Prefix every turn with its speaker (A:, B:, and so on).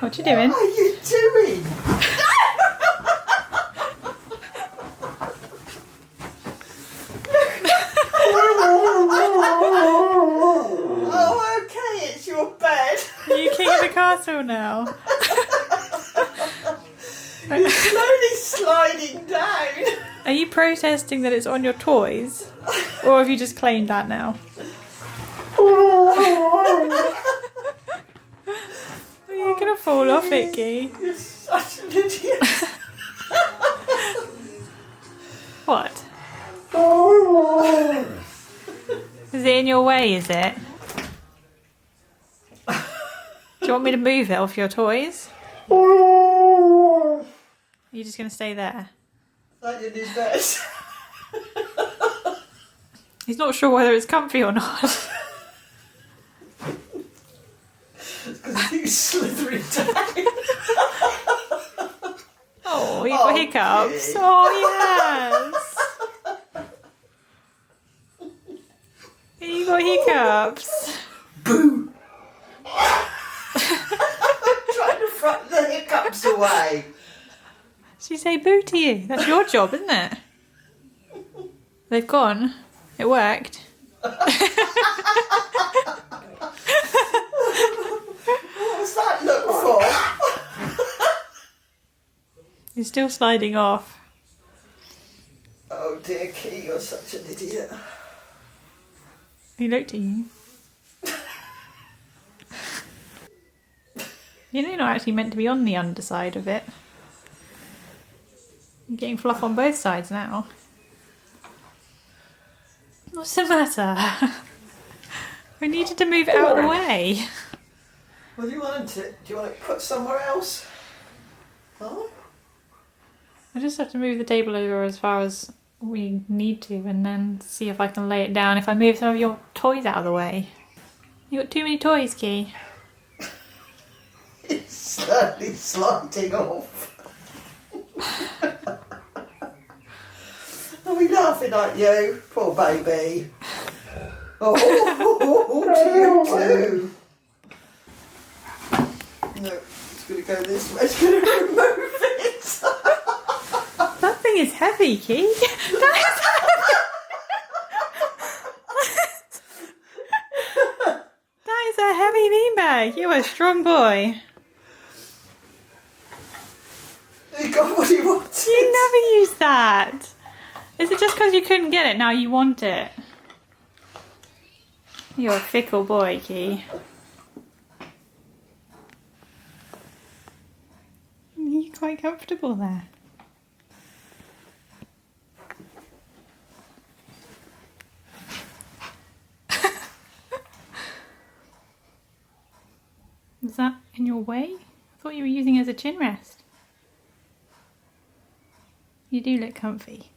A: What you doing?
B: What are you doing? Oh, okay, it's your bed.
A: Are you king of the castle now?
B: You're slowly sliding down.
A: Are you protesting that it's on your toys? Or have you just claimed that now? You're gonna fall off, Icky.
B: You're such an idiot.
A: What? Is it in your way, is it? Do you want me to move it off your toys? Are you just going to stay there?
B: Like your new bed.
A: He's not sure whether it's comfy or not.
B: Because I think it's slithering down.
A: Oh, you've got hiccups.
B: Okay.
A: Oh, yes. You got hiccups.
B: Boo! Trying to frighten the hiccups away.
A: She say boo to you. That's your job, isn't it? They've gone. It worked.
B: What's that look for?
A: You're still sliding off.
B: Oh dear, Key, you're such an idiot.
A: He looked at you. You know you're not actually meant to be on the underside of it. You're getting fluff on both sides now. What's the matter? We needed to move it out of the way.
B: What do you want it? Do you want it put somewhere else? Huh?
A: I just have to move the table over as far as we need to and then see if I can lay it down if I move some of your toys out of the way. You got too many toys, Key.
B: It's slowly sliding off. Are we laughing at you? Poor baby. Oh, what do you do? No, it's going to go this way. It's going to remove it.
A: That thing is heavy, Key. That is a heavy beanbag. You're a strong boy.
B: You got what you wanted.
A: You never use that. Is it just because you couldn't get it now you want it? You're a fickle boy, Key. You're quite comfortable there. Is that in your way? I thought you were using it as a chin rest. You do look comfy.